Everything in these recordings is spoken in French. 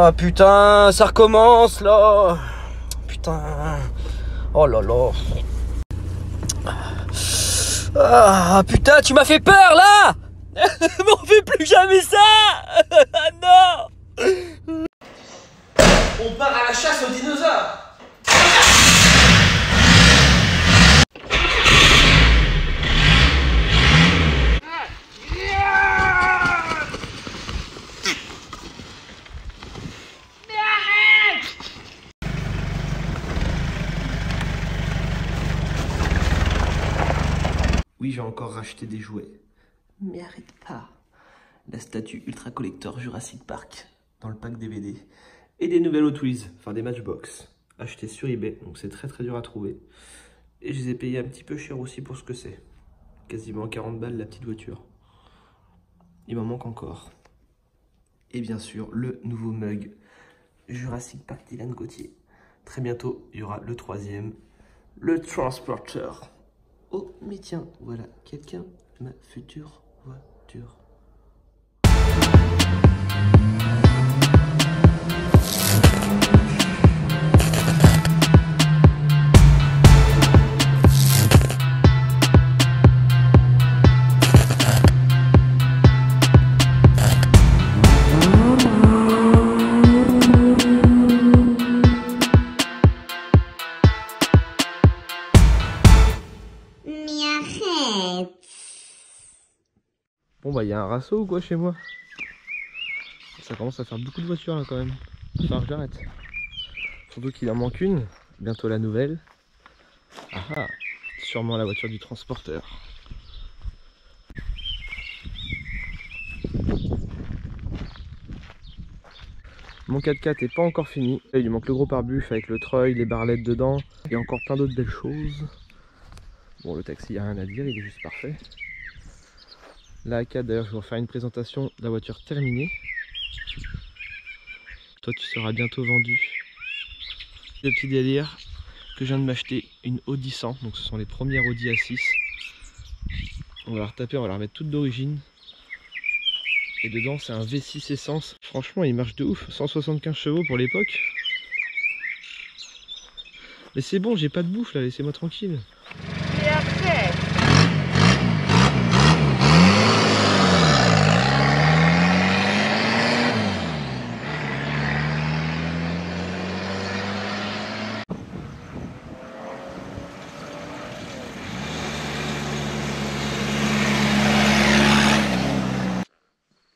Ah putain, ça recommence là. Putain. Oh là là. Ah putain, tu m'as fait peur là. Mais on fait plus jamais ça. Non. On part à la chasse aux dinosaures. Oui, j'ai encore racheté des jouets. Mais arrête pas. La statue Ultra Collector Jurassic Park dans le pack DVD. Et des nouvelles Hot Wheels, enfin des Matchbox, achetées sur eBay. Donc c'est très dur à trouver. Et je les ai payés un petit peu cher aussi pour ce que c'est. Quasiment 40 balles la petite voiture. Il m'en manque encore. Et bien sûr, le nouveau mug Jurassic Park Dylan Gauthier. Très bientôt, il y aura le troisième, le transporteur. Oh, mais tiens, voilà quelqu'un de ma future voiture. Bon bah il y a un rasso ou quoi chez moi? Ça commence à faire beaucoup de voitures là quand même. Il va falloir que j'arrête. Surtout qu'il en manque une, bientôt la nouvelle. Ah ah, sûrement la voiture du transporteur. Mon 4x4 est pas encore fini. Il lui manque le gros pare-buff avec le treuil, les barlettes dedans et encore plein d'autres belles choses. Bon, le taxi, il n'y a rien à dire, il est juste parfait. La A4 d'ailleurs, je vais vous faire une présentation de la voiture terminée. Toi tu seras bientôt vendu. Le petit délire que je viens de m'acheter, une Audi 100, donc ce sont les premières Audi A6. On va la retaper, on va la remettre toute d'origine. Et dedans c'est un V6 essence. Franchement il marche de ouf, 175 chevaux pour l'époque. Mais c'est bon, j'ai pas de bouffe là, laissez-moi tranquille. Et après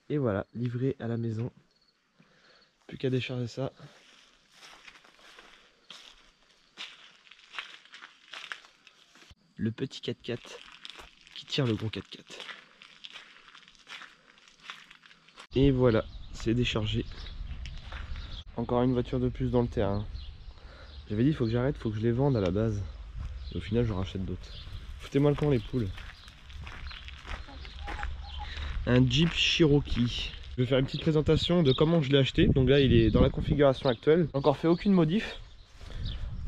et voilà, livré à la maison. Plus qu'à décharger ça. Le petit 4x4 qui tire le gros 4x4. Et voilà, c'est déchargé. Encore une voiture de plus dans le terrain. J'avais dit il faut que j'arrête, il faut que je les vende à la base. Et au final je rachète d'autres. Foutez-moi le camp les poules. Un Jeep Cherokee. Je vais faire une petite présentation de comment je l'ai acheté. Donc là il est dans la configuration actuelle. J'ai encore fait aucune modif.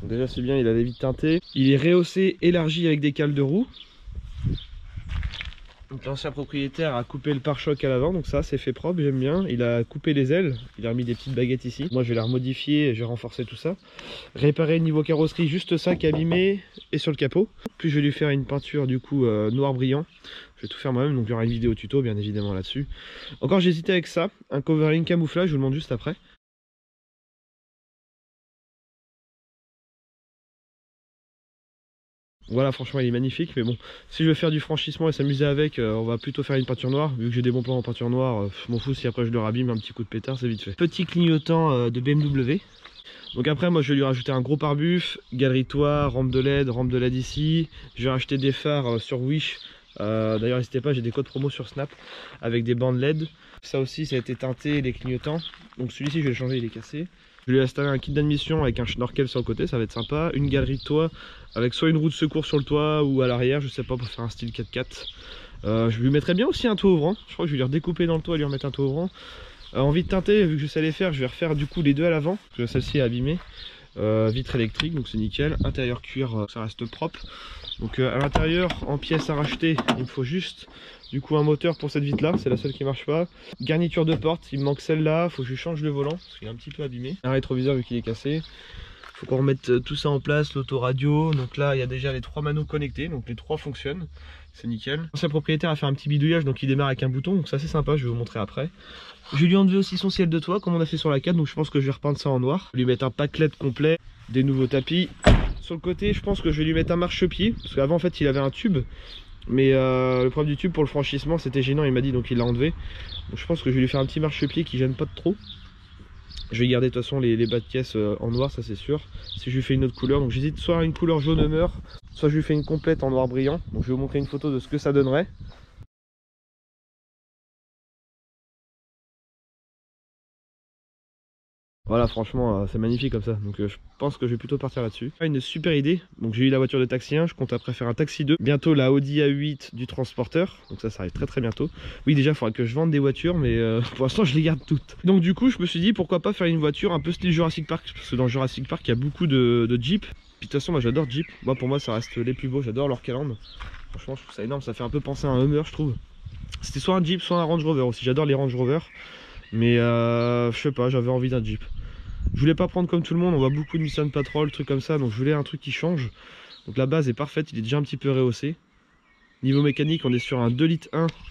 Donc déjà c'est bien, il a des vitres teintées. Il est rehaussé, élargi avec des cales de roue. Donc l'ancien propriétaire a coupé le pare-choc à l'avant, donc ça c'est fait propre, j'aime bien. Il a coupé les ailes, il a remis des petites baguettes ici. Moi je vais la remodifier, je vais renforcer tout ça. Réparer niveau carrosserie, juste ça qui est abîmé et sur le capot. Puis je vais lui faire une peinture du coup noir brillant. Je vais tout faire moi-même, donc il y aura une vidéo tuto bien évidemment là-dessus. Encore j'hésitais avec ça, un covering camouflage, je vous le montre juste après. Voilà, franchement il est magnifique, mais bon, si je veux faire du franchissement et s'amuser avec, on va plutôt faire une peinture noire. Vu que j'ai des bons plans en peinture noire, je m'en fous si après je le rabîme, un petit coup de pétard, c'est vite fait. Petit clignotant de BMW. Donc après moi je vais lui rajouter un gros pare-buff, galerie toit, rampe de LED ici. Je vais racheter des phares sur Wish. D'ailleurs n'hésitez pas, j'ai des codes promo sur Snap avec des bandes LED. Ça aussi ça a été teinté, les clignotants. Donc celui-ci je vais le changer, il est cassé. Je vais lui installer un kit d'admission avec un schnorkel sur le côté, ça va être sympa. Une galerie de toit avec soit une roue de secours sur le toit ou à l'arrière, je sais pas, pour faire un style 4x4. Je lui mettrais bien aussi un toit ouvrant. Je crois que je vais lui redécouper dans le toit et lui remettre un toit ouvrant. Envie de teinter, vu que je sais les faire, je vais refaire du coup les deux à l'avant. Parce que celle-ci est abîmée. Vitre électrique, donc c'est nickel. Intérieur cuir, ça reste propre. Donc à l'intérieur, en pièces à racheter, il me faut juste Du coup un moteur pour cette vitre là, c'est la seule qui marche pas. Garniture de porte, il me manque celle-là, faut que je change le volant parce qu'il est un petit peu abîmé. Un rétroviseur vu qu'il est cassé. Faut qu'on remette tout ça en place, l'autoradio. Donc là il y a déjà les 3 manos connectés, donc les 3 fonctionnent, c'est nickel. L'ancien propriétaire a fait un petit bidouillage, donc il démarre avec un bouton, donc ça c'est sympa, je vais vous montrer après. Je lui ai enlevé aussi son ciel de toit comme on a fait sur la 4, donc je pense que je vais repeindre ça en noir. Je vais lui mettre un pack LED complet, des nouveaux tapis. Sur le côté je pense que je vais lui mettre un marchepied, parce qu'avant en fait il avait un tube. Mais le problème du tube pour le franchissement c'était gênant, il m'a dit, donc il l'a enlevé. Donc je pense que je vais lui faire un petit marchepied qui gêne pas de trop. Je vais garder de toute façon les bas de caisse en noir, ça c'est sûr. Si je lui fais une autre couleur, donc j'hésite soit à une couleur jaune meur, soit je lui fais une complète en noir brillant. Donc je vais vous montrer une photo de ce que ça donnerait. Voilà, franchement c'est magnifique comme ça, donc je pense que je vais plutôt partir là-dessus. Une super idée, donc j'ai eu la voiture de taxi 1, je compte après faire un taxi 2. Bientôt la Audi A8 du transporteur, donc ça arrive très bientôt. Oui, déjà il faudra que je vende des voitures, mais pour l'instant je les garde toutes. Donc du coup je me suis dit pourquoi pas faire une voiture un peu style Jurassic Park, parce que dans Jurassic Park il y a beaucoup de Jeep. Puis de toute façon moi j'adore Jeep, pour moi ça reste les plus beaux, j'adore leur calandre. Franchement je trouve ça énorme, ça fait un peu penser à un Hummer je trouve. C'était soit un Jeep soit un Range Rover aussi, j'adore les Range Rover. Mais je sais pas, j'avais envie d'un Jeep. Je voulais pas prendre comme tout le monde, on voit beaucoup de Nissan Patrol, trucs comme ça, donc je voulais un truc qui change. Donc la base est parfaite, il est déjà un petit peu rehaussé. Niveau mécanique, on est sur un 2,1 litres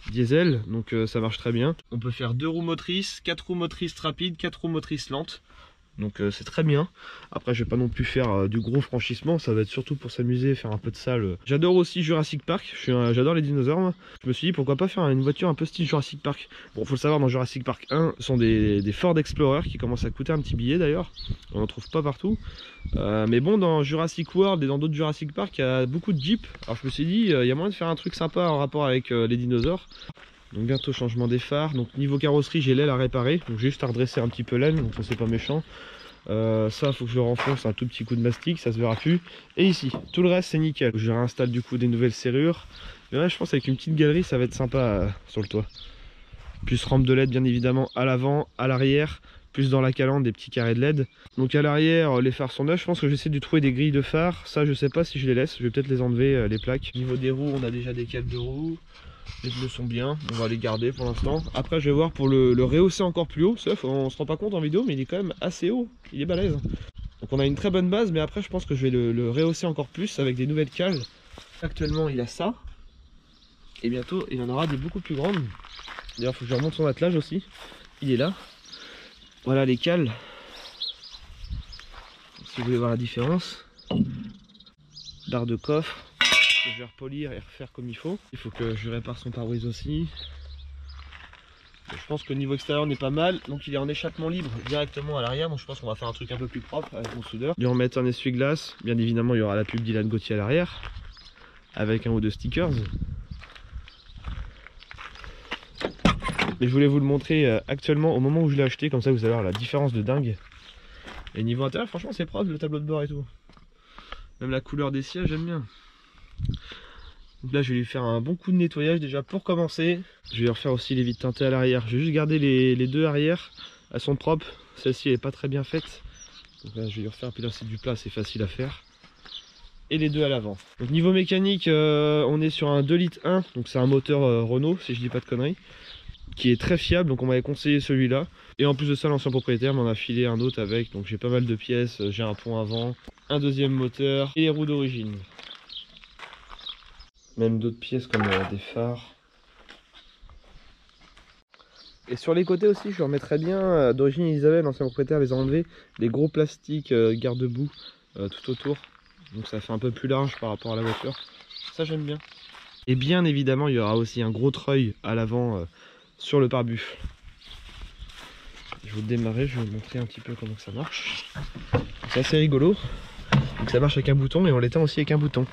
diesel, donc ça marche très bien. On peut faire 2 roues motrices, 4 roues motrices rapides, 4 roues motrices lentes. Donc c'est très bien. Après je vais pas non plus faire du gros franchissement, ça va être surtout pour s'amuser, faire un peu de salle. J'adore aussi Jurassic Park, j'adore les dinosaures moi. Je me suis dit pourquoi pas faire une voiture un peu style Jurassic Park. Bon, faut le savoir, dans Jurassic Park 1 ce sont des Ford Explorer qui commencent à coûter un petit billet d'ailleurs. On en trouve pas partout. Mais bon, dans Jurassic World et dans d'autres Jurassic Park il y a beaucoup de Jeep. Alors je me suis dit il y a moyen de faire un truc sympa en rapport avec les dinosaures. Donc bientôt changement des phares. Donc niveau carrosserie j'ai l'aile à réparer, donc j'ai juste à redresser un petit peu l'aile, donc ça c'est pas méchant. Ça faut que je le renfonce un tout petit coup de mastic, ça se verra plus. Et ici tout le reste c'est nickel. Je réinstalle du coup des nouvelles serrures. Mais là je pense avec une petite galerie ça va être sympa sur le toit. Plus rampe de LED bien évidemment à l'avant, à l'arrière, plus dans la calandre des petits carrés de LED. Donc à l'arrière les phares sont neufs, je pense que j'essaie de trouver des grilles de phares. Ça je sais pas si je les laisse, je vais peut-être les enlever les plaques. Au niveau des roues on a déjà des câbles de roues. Les bleus sont bien, on va les garder pour l'instant. Après je vais voir pour le rehausser encore plus haut. Sauf on se rend pas compte en vidéo mais il est quand même assez haut, il est balèze. Donc on a une très bonne base, mais après je pense que je vais le rehausser encore plus avec des nouvelles cales. Actuellement il a ça. Et bientôt il en aura des beaucoup plus grandes. D'ailleurs il faut que je remonte son attelage aussi. Il est là. Voilà les cales. Si vous voulez voir la différence. Barre de coffre. Je vais repolir et refaire comme il faut. Il faut que je répare son pare-brise aussi. Je pense que le niveau extérieur on est pas mal. Donc il est en échappement libre directement à l'arrière. Donc je pense qu'on va faire un truc un peu plus propre avec mon soudeur. Lui remettre un essuie-glace. Bien évidemment il y aura la pub Dylan Gauthier à l'arrière. Avec un ou deux stickers. Et je voulais vous le montrer actuellement au moment où je l'ai acheté. Comme ça vous allez voir la différence de dingue. Et niveau intérieur franchement c'est propre, le tableau de bord et tout. Même la couleur des sièges j'aime bien. Donc là je vais lui faire un bon coup de nettoyage déjà pour commencer. Je vais refaire aussi les vitres teintées à l'arrière. Je vais juste garder les deux arrières, elles sont propres. Celle-ci elle est pas très bien faite. Donc là je vais lui refaire, puis là c'est du plat, c'est facile à faire. Et les deux à l'avant. Donc niveau mécanique on est sur un 2,1 litres, donc c'est un moteur Renault si je dis pas de conneries, qui est très fiable, donc on m'avait conseillé celui-là. Et en plus de ça l'ancien propriétaire m'en a filé un autre avec, donc j'ai pas mal de pièces, j'ai un pont avant, un deuxième moteur et les roues d'origine. Même d'autres pièces comme des phares. Et sur les côtés aussi je remettrais bien, d'origine Isabelle, l'ancien propriétaire les a enlevés, des gros plastiques garde-boue tout autour. Donc ça fait un peu plus large par rapport à la voiture. Ça j'aime bien. Et bien évidemment il y aura aussi un gros treuil à l'avant sur le pare-buffle. Je vais le démarrer, je vais vous montrer un petit peu comment ça marche. C'est assez rigolo. Donc ça marche avec un bouton et on l'éteint aussi avec un bouton.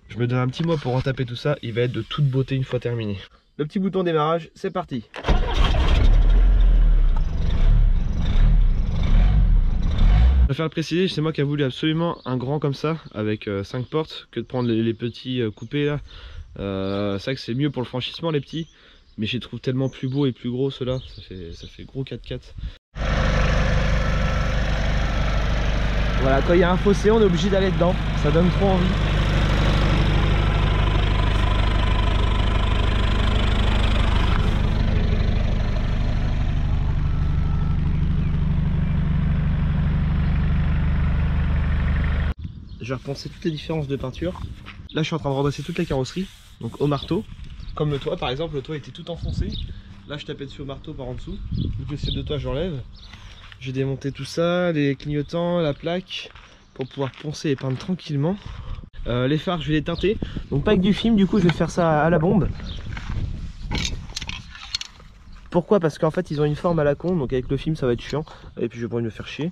Je me donne un petit mois pour retaper tout ça, il va être de toute beauté une fois terminé. Le petit bouton démarrage, c'est parti. Je préfère le préciser, c'est moi qui a voulu absolument un grand comme ça, avec 5 portes, que de prendre les petits coupés là. C'est vrai que c'est mieux pour le franchissement les petits, mais je les trouve tellement plus beaux et plus gros ceux-là, ça fait gros 4x4. Voilà, quand il y a un fossé on est obligé d'aller dedans, ça donne trop envie. je vais repenser toutes les différences de peinture. Là je suis en train de redresser toute la carrosserie, donc au marteau. Comme le toit par exemple, le toit était tout enfoncé. Là je tapais dessus au marteau par en dessous. Donc le ciel de toit j'enlève. J'ai démonté tout ça, les clignotants, la plaque, pour pouvoir poncer et peindre tranquillement. Les phares je vais les teinter, donc pas avec du film, du coup je vais faire ça à la bombe. Pourquoi? Parce qu'en fait ils ont une forme à la con, donc avec le film ça va être chiant. Et puis je vais pas me faire chier.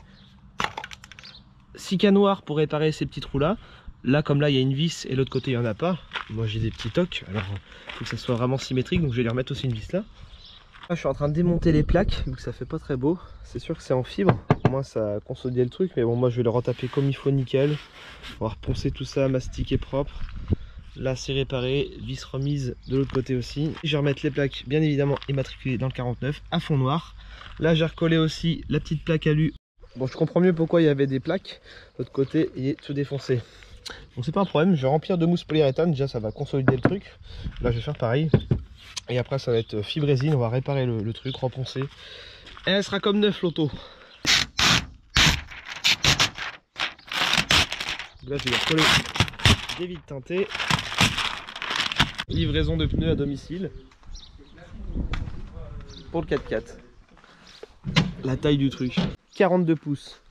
6K noir pour réparer ces petits trous là. Là comme là il y a une vis et l'autre côté il n'y en a pas. Moi j'ai des petits tocs, alors il faut que ça soit vraiment symétrique, donc je vais lui remettre aussi une vis là. Là je suis en train de démonter les plaques, vu que ça fait pas très beau. C'est sûr que c'est en fibre, moi ça a consolidé le truc, mais bon moi je vais le retaper comme il faut nickel. On va reponcer tout ça, mastiquer propre. Là c'est réparé, vis remise de l'autre côté aussi. Je vais remettre les plaques bien évidemment immatriculées dans le 49 à fond noir. Là j'ai recollé aussi la petite plaque alu. Bon je comprends mieux pourquoi il y avait des plaques. De l'autre côté il est tout défoncé. Donc c'est pas un problème, je vais remplir de mousse polyuréthane, déjà ça va consolider le truc. Là je vais faire pareil. Et après ça va être fibre résine, on va réparer le truc, reponcer. Et elle sera comme neuf l'auto. Là je vais recoller des vides teintées. Livraison de pneus à domicile pour le 4x4. La taille du truc, 42 pouces.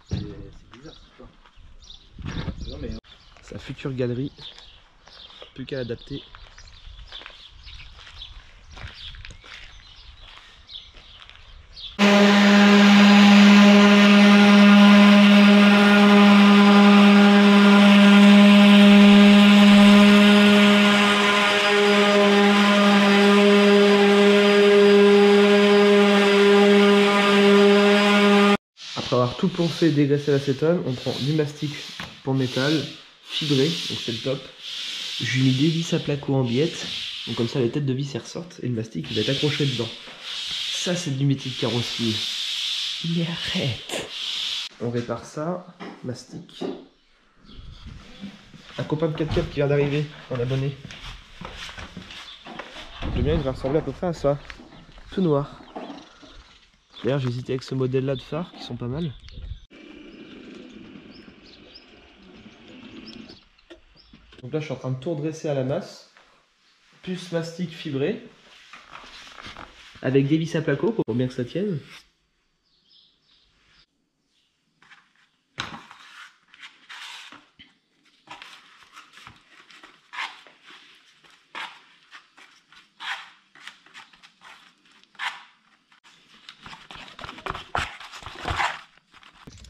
Sa future galerie, plus qu'à l'adapter. Après avoir tout poncé et dégraissé l'acétone, on prend du mastic pour métal, fibré, donc c'est le top. Je lui ai mis des vis à placo en billettes, donc comme ça les têtes de vis elles ressortent et le mastic il va être accroché dedans. Ça c'est du métier de carrossier. Mais arrête! On répare ça, mastic. Un copain de 4x4 qui vient d'arriver, un abonné. Le mien il va ressembler à peu près à ça, tout noir. D'ailleurs j'ai hésité avec ce modèle là de phare qui sont pas mal. Donc là je suis en train de tout redresser à la masse. Plus mastic fibré. Avec des vis à placo pour bien que ça tienne.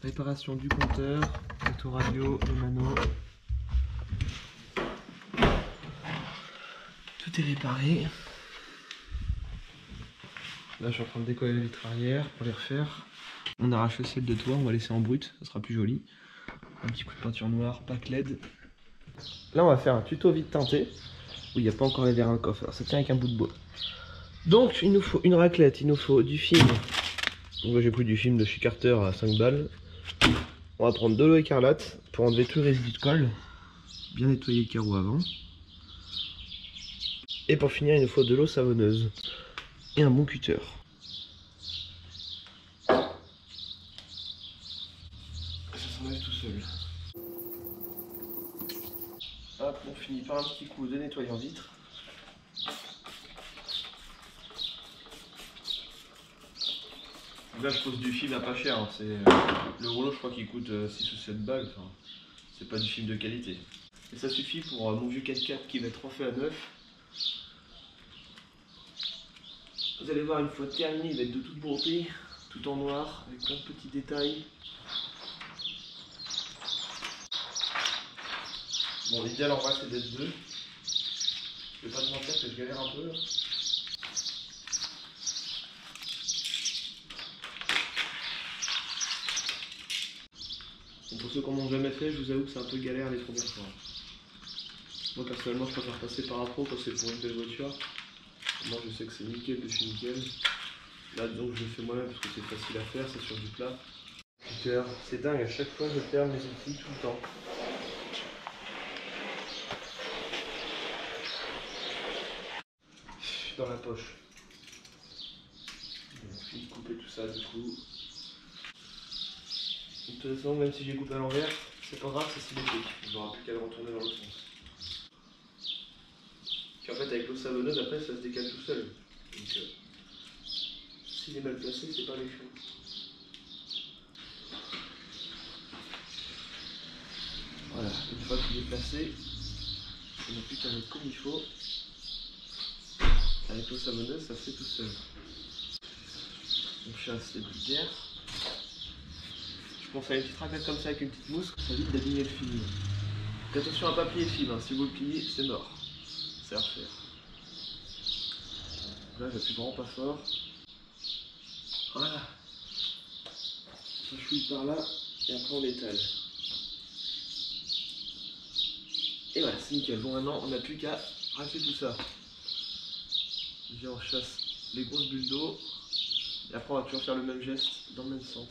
Réparation du compteur, autoradio, le mano. Tout est réparé. Là je suis en train de décoller les vitres arrière pour les refaire. On arrache le ciel de toit, on va laisser en brut, ça sera plus joli. Un petit coup de peinture noire, pack LED. Là on va faire un tuto vide teinté. Oui, il n'y a pas encore les verres à coffre, alors ça tient avec un bout de bois. Donc il nous faut une raclette, il nous faut du film. Donc là j'ai pris du film de chez Carter à 5 balles. On va prendre de l'eau écarlate pour enlever tout le résidu de colle. Bien nettoyer le carreau avant. Et pour finir il nous faut de l'eau savonneuse. Et un bon cutter. Ça s'enlève tout seul. Hop, on finit par un petit coup de nettoyant vitre. Là je pose du film à pas cher, hein. Le rouleau je crois qu'il coûte 6 ou 7 balles, enfin, c'est pas du film de qualité. Et ça suffit pour mon vieux 4x4 qui va être refait à neuf. Vous allez voir une fois terminé, il va être de toute beauté, tout en noir, avec plein de petits détails. Bon l'idéal en vrai c'est d'être deux. Je vais pas te mentir que je galère un peu là. Pour ceux qui n'en ont jamais fait, je vous avoue que c'est un peu galère les premières fois. Moi personnellement je préfère passer par un pro quand c'est pour une belle voiture. Moi je sais que c'est nickel de chez nickel. Là donc je le fais moi-même parce que c'est facile à faire, c'est sur du plat. C'est dingue, à chaque fois je perds mes outils tout le temps. Dans la poche. Je vais couper tout ça du coup. De toute façon même si j'ai coupé à l'envers, c'est pas grave, c'est symétrique. Il n'aura plus qu'à le retourner dans l'autre sens. Puis en fait, avec l'eau savonneuse, après, ça se décale tout seul. Donc, s'il est mal placé, c'est pas méchant. Voilà, une fois qu'il est placé, on n'a plus qu'à mettre comme il faut. Avec l'eau savonneuse, ça se fait tout seul. On chasse les poussières. Je pense à une petite raclette comme ça avec une petite mousse, ça évite d'abîmer le film. Donc attention à ne pas plier le film, hein. Si vous le pliez, c'est mort. C'est à refaire. Là, j'appuie vraiment pas fort. Voilà. Ça chouille par là, et après on étale. Et voilà, c'est nickel. Bon, maintenant, on n'a plus qu'à racler tout ça. Viens, on chasse les grosses bulles d'eau. Et après, on va toujours faire le même geste dans le même sens.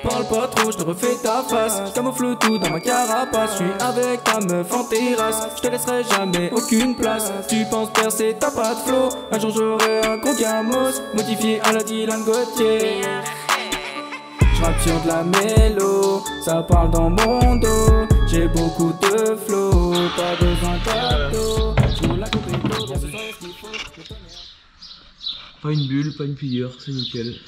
Parle pas trop, je te refais ta face. Je camoufle tout dans ma carapace. Je suis avec ta meuf en terrasse. Je te laisserai jamais aucune place. Tu penses percer, t'as pas de flow. Un jour j'aurai un gros gamos modifié à la Dylan Gauthier. Je rappe sur de la mélo, ça parle dans mon dos. J'ai beaucoup de flow, pas besoin d'ado. Je roule la compéto, dans ce sens qu'il faut. Pas une bulle, pas une pilleur, c'est nickel.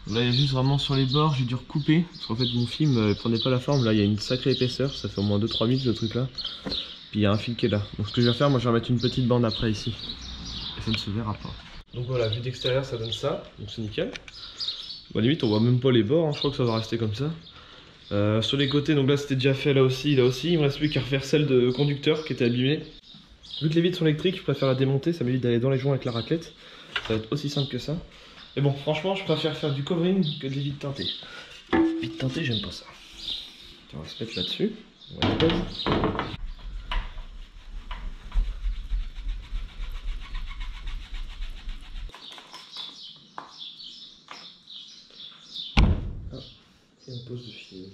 Là il y a juste vraiment sur les bords, j'ai dû recouper parce qu'en fait mon film prenait pas la forme. Là il y a une sacrée épaisseur, ça fait au moins 2-3 minutes ce truc là. Puis il y a un fil qui est là. Donc ce que je vais faire, moi je vais remettre une petite bande après ici. Et ça ne se verra pas. Donc voilà, vue d'extérieur ça donne ça, donc c'est nickel. Bon, limite on voit même pas les bords, hein. Je crois que ça va rester comme ça. Sur les côtés, donc là c'était déjà fait là aussi, il me reste plus qu'à refaire celle de conducteur qui était abîmée. Vu que les vitres sont électriques, je préfère la démonter, ça m'évite d'aller dans les joints avec la raclette. Ça va être aussi simple que ça. Mais bon, franchement, je préfère faire du covering que des vitres teintées. Vitres teintées, j'aime pas ça. On va se mettre là-dessus. On va y poser. Ah, et on pose le film.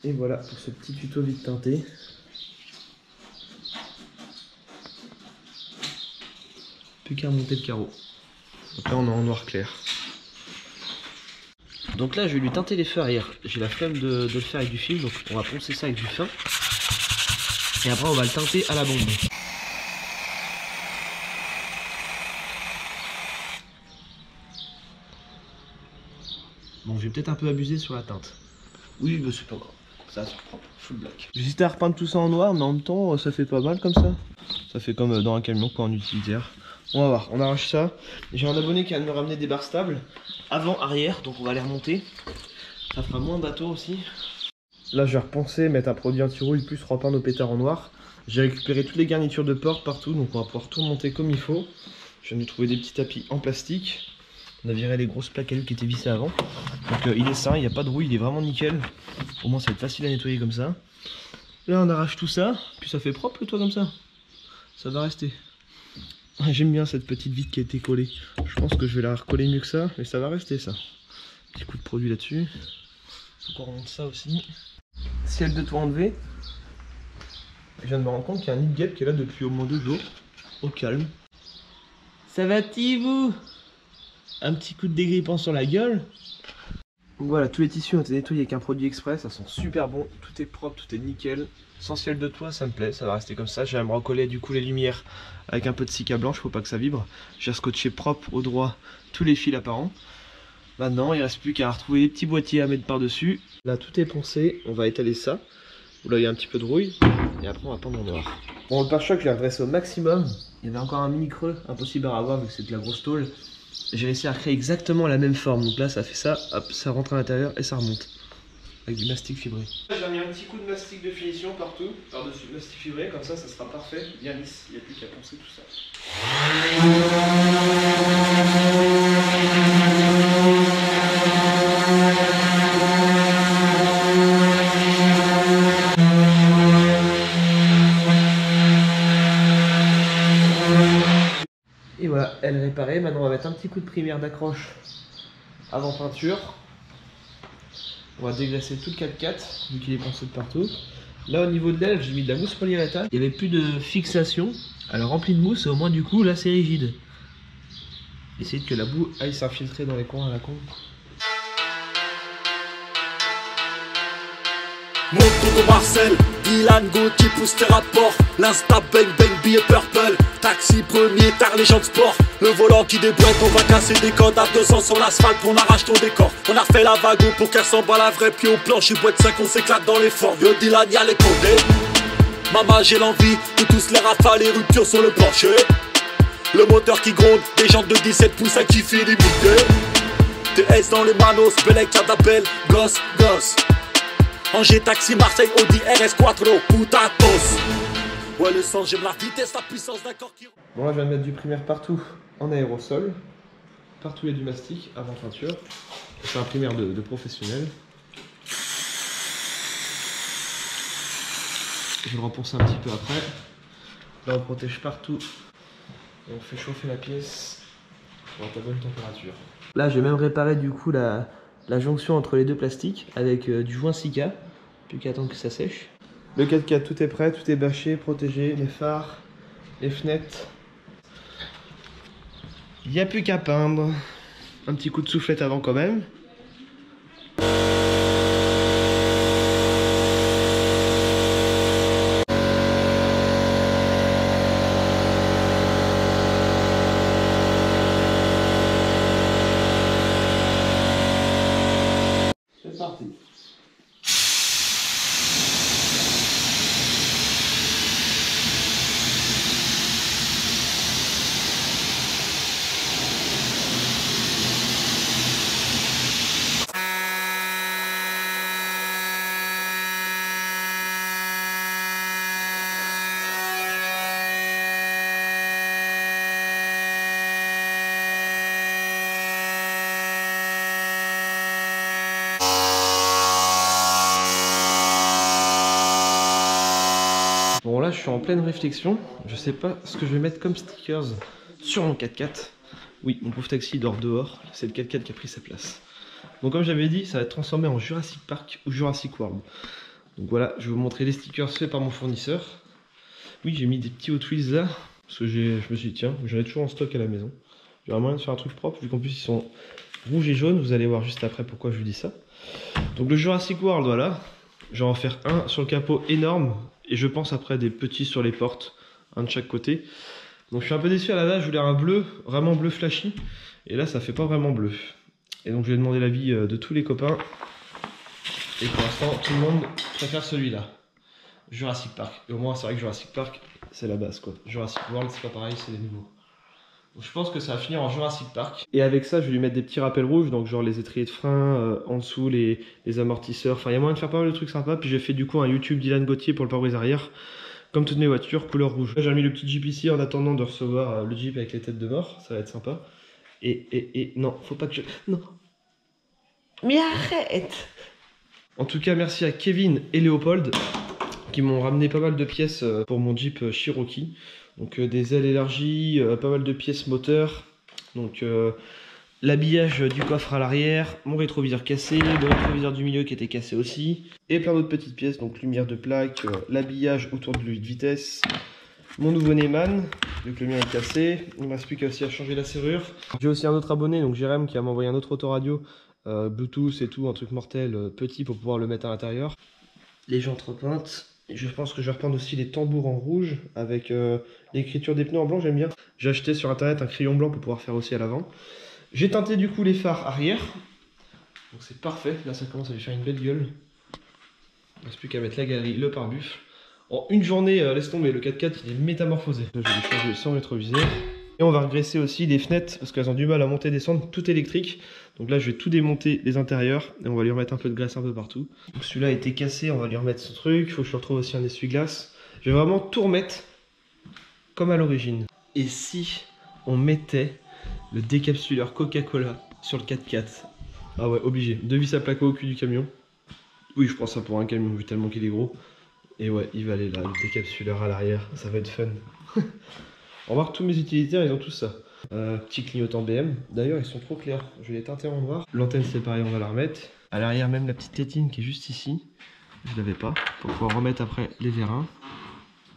Et voilà pour ce petit tuto vite teinté. Plus qu'à remonter le carreau. Donc là on est en noir clair. Donc là je vais lui teinter les feux arrière. J'ai la flemme de le faire avec du film, donc on va poncer ça avec du fin. Et après on va le teinter à la bombe. Bon, j'ai peut-être un peu abusé sur la teinte. Oui, mais c'est pas grave. Ça sort propre, full black. J'hésitais à repeindre tout ça en noir, mais en même temps, ça fait pas mal comme ça. Ça fait comme dans un camion, pas en utilitaire. On va voir, on arrache ça. J'ai un abonné qui vient de me ramener des barres stables, avant, arrière, donc on va les remonter. Ça fera moins bateau aussi. Là, je vais repenser, mettre un produit anti-rouille plus repeindre nos pétards en noir. J'ai récupéré toutes les garnitures de porte partout, donc on va pouvoir tout remonter comme il faut. Je viens de trouver des petits tapis en plastique. On a viré les grosses plaques à qui étaient vissées avant. Donc il est sain, il n'y a pas de rouille, il est vraiment nickel. Au moins ça va être facile à nettoyer comme ça. Là on arrache tout ça, puis ça fait propre le toit comme ça. Ça va rester. J'aime bien cette petite vitre qui a été collée. Je pense que je vais la recoller mieux que ça, mais ça va rester ça. Petit coup de produit là-dessus. Faut qu'on remonte ça aussi. Ciel de toit enlevé. Je viens de me rendre compte qu'il y a un nid de guêpe qui est là depuis au moins 2 jours. Au calme. Ça va-t-il vous? Un petit coup de dégrippant sur la gueule. Donc voilà, tous les tissus ont été nettoyés avec un produit express, ça sent super bon, tout est propre, tout est nickel. Sans ciel de toit, ça me plaît, ça va rester comme ça. J'ai me recoller du coup les lumières avec un peu de cica blanche, faut pas que ça vibre. J'ai scotché propre au droit tous les fils apparents. Maintenant, il reste plus qu'à retrouver les petits boîtiers à mettre par-dessus. Là, tout est poncé, on va étaler ça. Là, il y a un petit peu de rouille, et après on va peindre en noir. Bon, le pare-choc, je l'ai redressé au maximum. Il y avait encore un mini creux, impossible à avoir vu que c'est de la grosse tôle. J'ai réussi à recréer exactement la même forme. Donc là, ça fait ça, hop, ça rentre à l'intérieur et ça remonte. Avec du mastic fibré. J'ai mis un petit coup de mastic de finition partout, par-dessus le mastic fibré, comme ça sera parfait, bien lisse. Il n'y a plus qu'à poncer tout ça. Et voilà, elle est réparée. Maintenant, on va mettre un petit coup de primaire d'accroche avant peinture. On va dégraisser tout le 4x4, vu qu'il est poncé de partout. Là, au niveau de l'aile, j'ai mis de la mousse polyuréthane. Il n'y avait plus de fixation. Alors, rempli de mousse, et au moins, du coup, là, c'est rigide. Essayez que la boue aille s'infiltrer dans les coins à la con. Monte de Marcel, Dylan Gauthier pousse tes rapports. L'insta bang bang billet purple. Taxi premier, tard les gens de sport. Le volant qui déboîte, on va casser des codes à 200 sur l'asphalte, on arrache ton décor. On a fait la vague pour qu'elle s'en bat la vraie, puis au plancher boîte 5 on s'éclate dans les forts. Yo Dylan y'a les condés. Maman j'ai l'envie de tous les rafales et ruptures sur le plancher. Le moteur qui gronde, des jantes de 17 pouces à kiffer limité. TS dans les manos, Belek Cadabel, gosse, gosse. Angers, taxi, Marseille, Audi, RS4, putatos. Ouais le sang, j'aime la vitesse, la puissance d'un corps qui... Bon là je viens de mettre du primaire partout en aérosol. Partout il y a du mastic avant peinture. C'est un primaire de professionnel. Je vais le reponcer un petit peu après. Là on protège partout. Et on fait chauffer la pièce pour être à bonne température. Là j'ai même réparé du coup la jonction entre les deux plastiques avec du joint Sika. Plus qu'à attendre que ça sèche. Le 4x4 tout est prêt, tout est bâché, protégé, les phares, les fenêtres. Il n'y a plus qu'à peindre. Un petit coup de soufflette avant quand même. C'est parti. Bon là je suis en pleine réflexion, je sais pas ce que je vais mettre comme stickers sur mon 4x4. Oui, mon pauvre taxi dort dehors, c'est le 4x4 qui a pris sa place. Donc comme j'avais dit, ça va être transformé en Jurassic Park ou Jurassic World. Donc voilà, je vais vous montrer les stickers faits par mon fournisseur. Oui, j'ai mis des petits Hot Wheels là, parce que je me suis dit tiens, j'en ai toujours en stock à la maison. J'aurais moyen de faire un truc propre, vu qu'en plus ils sont rouges et jaunes, vous allez voir juste après pourquoi je vous dis ça. Donc le Jurassic World, voilà, je vais en faire un sur le capot énorme. Et je pense après des petits sur les portes, un de chaque côté. Donc je suis un peu déçu à la base, je voulais un bleu, vraiment bleu flashy. Et là ça fait pas vraiment bleu. Et donc je vais demander l'avis de tous les copains. Et pour l'instant tout le monde préfère celui-là. Jurassic Park. Et au moins c'est vrai que Jurassic Park c'est la base quoi. Jurassic World c'est pas pareil, c'est les nouveaux. Donc je pense que ça va finir en Jurassic Park. Et avec ça je vais lui mettre des petits rappels rouges. Donc genre les étriers de frein, en dessous les amortisseurs. Enfin il y a moyen de faire pas mal de trucs sympas. Puis j'ai fait du coup un YouTube Dylan Gauthier pour le pare-brise arrière. Comme toutes mes voitures, couleur rouge. Là j'ai mis le petit Jeep ici en attendant de recevoir le Jeep avec les têtes de mort. Ça va être sympa. Et non, faut pas que je... Non. Mais arrête. En tout cas merci à Kevin et Léopold qui m'ont ramené pas mal de pièces pour mon Jeep Cherokee. Donc des ailes élargies, pas mal de pièces moteurs. Donc l'habillage du coffre à l'arrière, mon rétroviseur cassé, le rétroviseur du milieu qui était cassé aussi. Et plein d'autres petites pièces, donc lumière de plaque, l'habillage autour de l'huile de vitesse. Mon nouveau Neyman, vu que le mien est cassé. Il ne me reste plus qu'à aussi à changer la serrure. J'ai aussi un autre abonné, donc Jérém, qui va m'envoyer un autre autoradio Bluetooth et tout, un truc mortel petit pour pouvoir le mettre à l'intérieur. Les jantes repeintes. Et je pense que je vais repeindre aussi les tambours en rouge avec l'écriture des pneus en blanc, j'aime bien. J'ai acheté sur internet un crayon blanc pour pouvoir faire aussi à l'avant. J'ai teinté du coup les phares arrière. Donc c'est parfait, là ça commence à lui faire une belle gueule. Il ne reste plus qu'à mettre la galerie, le pare-buffle. En une journée, laisse tomber, le 4x4 il est métamorphosé. Je vais lui changer sans rétroviseur. Et on va regresser aussi les fenêtres parce qu'elles ont du mal à monter et descendre, tout électrique. Donc là je vais tout démonter les intérieurs et on va lui remettre un peu de graisse un peu partout. Donc celui-là a été cassé, on va lui remettre son truc. Il faut que je lui retrouve aussi un essuie-glace. Je vais vraiment tout remettre comme à l'origine. Et si on mettait le décapsuleur Coca-Cola sur le 4x4? Ah ouais, obligé. Deux vis à placo au cul du camion. Oui, je prends ça pour un camion vu tellement qu'il est gros. Et ouais, il va aller là, le décapsuleur à l'arrière, ça va être fun. On va voir que tous mes utilitaires, ils ont tous ça. Petit clignotant BM. D'ailleurs, ils sont trop clairs. Je vais les teinter en noir. L'antenne, c'est pareil, on va la remettre. À l'arrière, même la petite tétine qui est juste ici. Je l'avais pas. Pour pouvoir remettre après les vérins.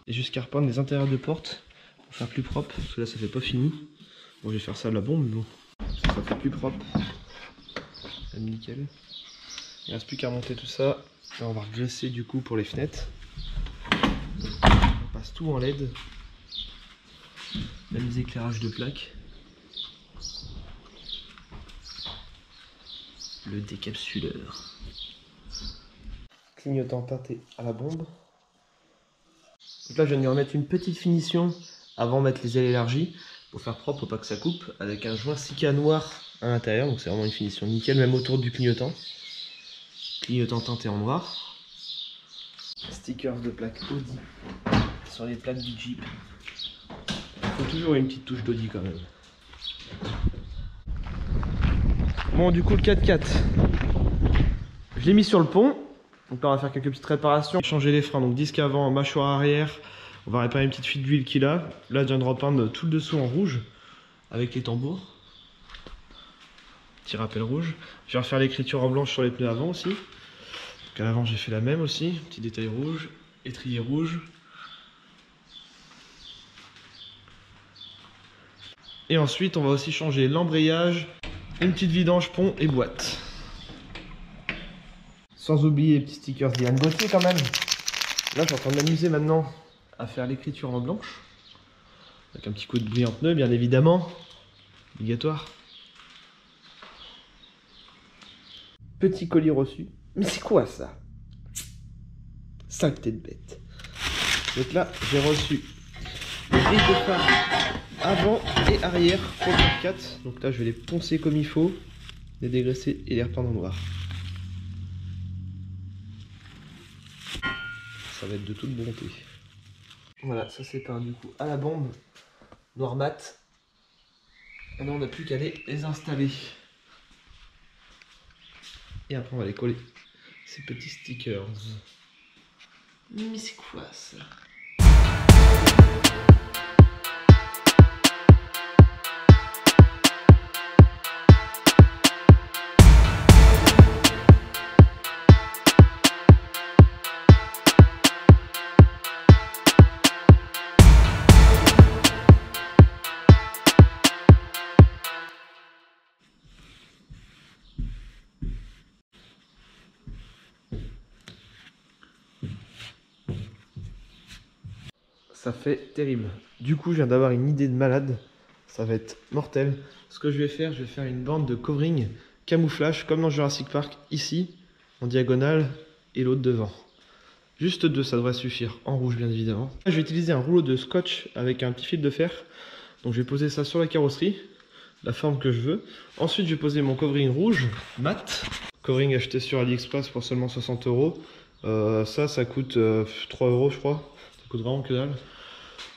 Et jusqu'à repeindre les intérieurs de porte. Pour faire plus propre. Parce que là, ça fait pas fini. Bon, je vais faire ça de la bombe, mais bon. Ça fait plus propre. Nickel. Il ne reste plus qu'à remonter tout ça. Et on va regresser du coup pour les fenêtres. On passe tout en LED. Même les éclairages de plaques. Le décapsuleur. Clignotant teinté à la bombe. Donc là je viens de lui remettre une petite finition avant de mettre les ailes élargies. Pour faire propre, pour pas que ça coupe. Avec un joint Sika noir à l'intérieur. Donc c'est vraiment une finition nickel, même autour du clignotant. Clignotant teinté en noir. Stickers de plaques Audi sur les plaques du Jeep. Il faut toujours une petite touche d'Audi quand même. Bon, du coup le 4x4, je l'ai mis sur le pont. Donc là on va faire quelques petites réparations. Changer les freins, donc disque avant, mâchoire arrière. On va réparer une petite fuite d'huile qu'il a. Là je viens de repeindre tout le dessous en rouge avec les tambours. Petit rappel rouge. Je vais refaire l'écriture en blanche sur les pneus avant aussi. Donc à l'avant j'ai fait la même aussi. Petit détail rouge, étrier rouge. Et ensuite on va aussi changer l'embrayage, une petite vidange, pont et boîte. Sans oublier les petits stickers Dylan Gauthier quand même. Là je suis en train de m'amuser maintenant à faire l'écriture en blanche. Avec un petit coup de brillant pneu bien évidemment. Obligatoire. Petit colis reçu. Mais c'est quoi ça? Saleté de bête. Donc là j'ai reçu les grilles de phare avant et arrière pour le 4x4. Donc là je vais les poncer comme il faut, les dégraisser et les repeindre en noir. Ça va être de toute bonté. Voilà, ça c'est peint du coup à la bombe, noir mat. Maintenant on n'a plus qu'à les installer. Et après on va les coller ces petits stickers. Mais c'est quoi ça? Ça fait terrible. Du coup, je viens d'avoir une idée de malade. Ça va être mortel. Ce que je vais faire une bande de covering camouflage, comme dans Jurassic Park, ici, en diagonale, et l'autre devant. Juste deux, ça devrait suffire. En rouge, bien évidemment. Je vais utiliser un rouleau de scotch avec un petit fil de fer. Donc, je vais poser ça sur la carrosserie, la forme que je veux. Ensuite, je vais poser mon covering rouge, mat. Covering acheté sur AliExpress pour seulement 60 €. Ça coûte 3 € je crois. Ça coûte vraiment que dalle.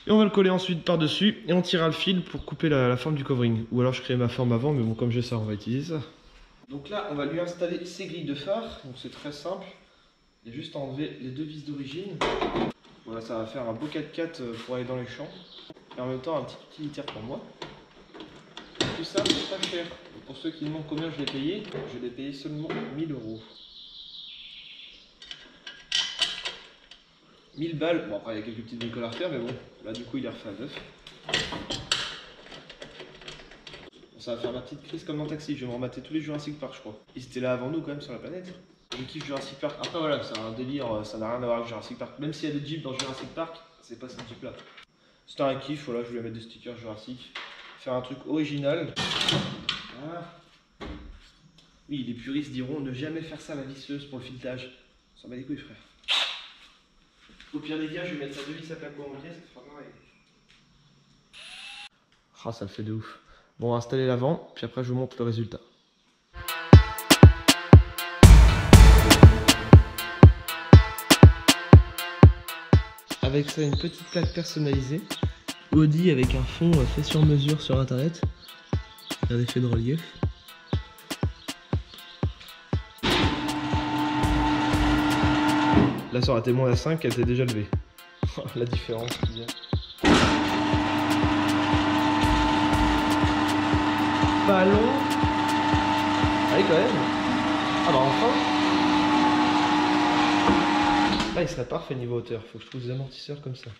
Et on va le coller ensuite par dessus et on tirera le fil pour couper la forme du covering. Ou alors je crée ma forme avant, mais bon, comme j'ai ça, on va utiliser ça. Donc là, on va lui installer ses grilles de phare. Donc c'est très simple. Il y a juste à enlever les deux vis d'origine. Voilà, ça va faire un beau 4x4 pour aller dans les champs. Et en même temps, un petit utilitaire pour moi. Tout ça, c'est pas cher. Pour ceux qui demandent combien je l'ai payé, je l'ai payé seulement 1000 €. 1000 balles, bon après il y a quelques petites bricoles à refaire, mais bon, là du coup il est refait à neuf. Ça va faire ma petite crise comme dans Taxi, je vais me remater tous les Jurassic Park je crois. Ils étaient là avant nous quand même sur la planète. Je kiffe Jurassic Park. Après voilà, c'est un délire, ça n'a rien à voir avec Jurassic Park. Même s'il y a des jeeps dans Jurassic Park, c'est pas ce jeep là. C'était un kiff, voilà, je voulais mettre des stickers Jurassic. Faire un truc original. Voilà. Oui, les puristes diront ne jamais faire ça à la visseuse pour le filetage. Ça bat les couilles frère. Au pire des cas, je vais mettre sa vis à placo en biais, ça fera pareil. Ah, ça le fait de ouf. Bon, on va installer l'avant, puis après je vous montre le résultat. Avec ça, une petite plaque personnalisée. Audi avec un fond fait sur mesure sur internet. Un effet de relief. Là, ça aurait été moins la 5, elle était déjà levée. La différence qu'il y a. Ballon. Allez quand même. Ah bah enfin. Là il serait parfait niveau hauteur. Faut que je trouve des amortisseurs comme ça.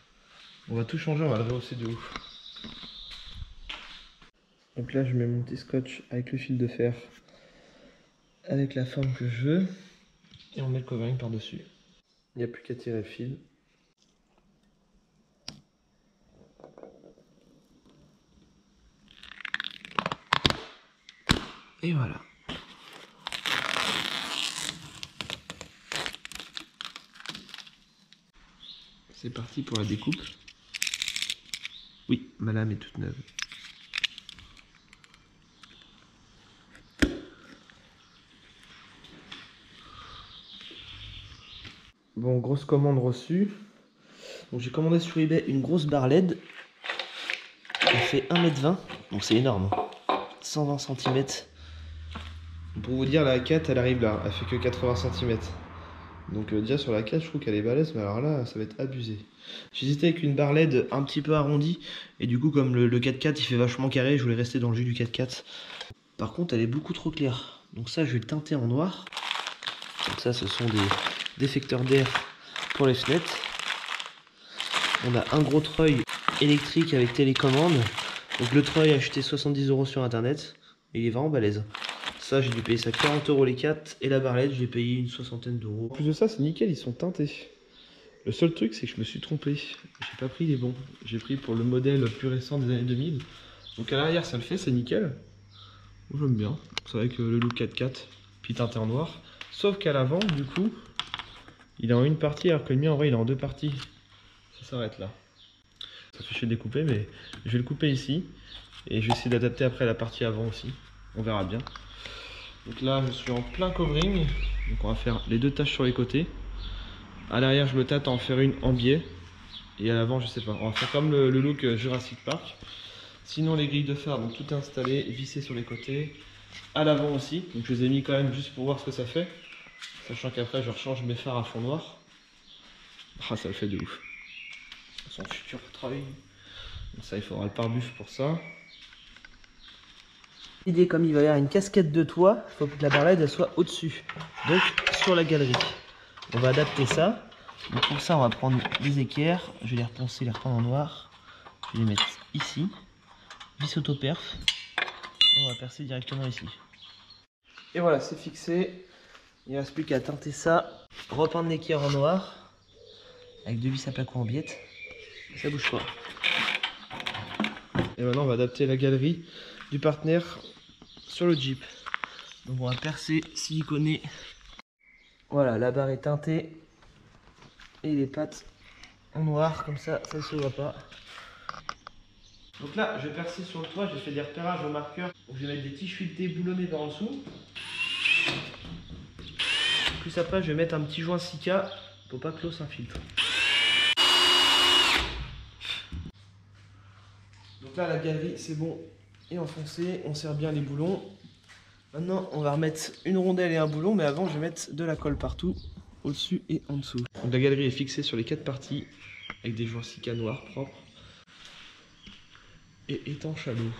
On va tout changer, on va le rehausser de ouf. Donc là je mets mon petit scotch avec le fil de fer. Avec la forme que je veux. Et on met le covering par dessus. Il n'y a plus qu'à tirer le fil. Et voilà. C'est parti pour la découpe. Oui, ma lame est toute neuve. Bon, grosse commande reçue. Donc j'ai commandé sur eBay une grosse barre LED. Elle fait 1,20 m, donc c'est énorme. 120 cm. Pour vous dire, la A4 elle arrive là, elle fait que 80 cm. Donc déjà sur la 4 je trouve qu'elle est balèze, mais alors là ça va être abusé. J'hésitais avec une barre LED un petit peu arrondie, et du coup comme le 4x4 il fait vachement carré, je voulais rester dans le jus du 4x4. Par contre elle est beaucoup trop claire, donc ça je vais le teinter en noir. Donc ça ce sont des déflecteurs d'air pour les fenêtres. On a un gros treuil électrique avec télécommande. Donc le treuil acheté 70 € sur internet, et il est vraiment balèze. Ça, j'ai dû payer ça 40 € les 4, et la barre LED, j'ai payé une soixantaine d'euros. En plus de ça, c'est nickel, ils sont teintés. Le seul truc, c'est que je me suis trompé. J'ai pas pris les bons. J'ai pris pour le modèle plus récent des années 2000. Donc à l'arrière, ça le fait, c'est nickel. J'aime bien. C'est avec le look 4x4, puis teinté en noir. Sauf qu'à l'avant, du coup, il est en une partie, alors que le mien, en vrai, il est en deux parties. Ça s'arrête là. Ça fait chier de découper, mais je vais le couper ici. Et je vais essayer d'adapter après la partie avant aussi. On verra bien. Donc là je suis en plein covering, donc on va faire les deux taches sur les côtés. À l'arrière je me tâte à en faire une en biais, et à l'avant je sais pas, on va faire comme le look Jurassic Park. Sinon les grilles de phare, donc tout est installé, vissé sur les côtés, à l'avant aussi, donc je les ai mis quand même juste pour voir ce que ça fait, sachant qu'après je rechange mes phares à fond noir. Ah ça le fait de ouf. Son futur treuil, donc ça il faudra le pare-buff pour ça. L'idée, comme il va y avoir une casquette de toit, il faut que la barre LED elle soit au-dessus, donc sur la galerie. On va adapter ça. Donc pour ça, on va prendre des équerres, je vais les reponcer, les reprendre en noir. Je vais les mettre ici, vis auto-perf, et on va percer directement ici. Et voilà, c'est fixé. Il ne reste plus qu'à teinter ça, repeindre l'équerre en noir, avec deux vis à placo en biette. Ça bouge pas. Et maintenant, on va adapter la galerie du partenaire sur le Jeep. Donc on va percer, siliconer. Voilà, la barre est teintée et les pattes en noir, comme ça ne se voit pas. Donc là je vais percer sur le toit, j'ai fait des repérages au marqueur. Donc je vais mettre des tiges filetées boulonnées par en dessous. Plus après je vais mettre un petit joint Sika pour pas que l'eau s'infiltre. Donc là la galerie c'est bon et enfoncé, on serre bien les boulons. Maintenant on va remettre une rondelle et un boulon, mais avant je vais mettre de la colle partout, au-dessus et en dessous. Donc la galerie est fixée sur les 4 parties avec des joints Sika noirs propres et étanches à l'eau.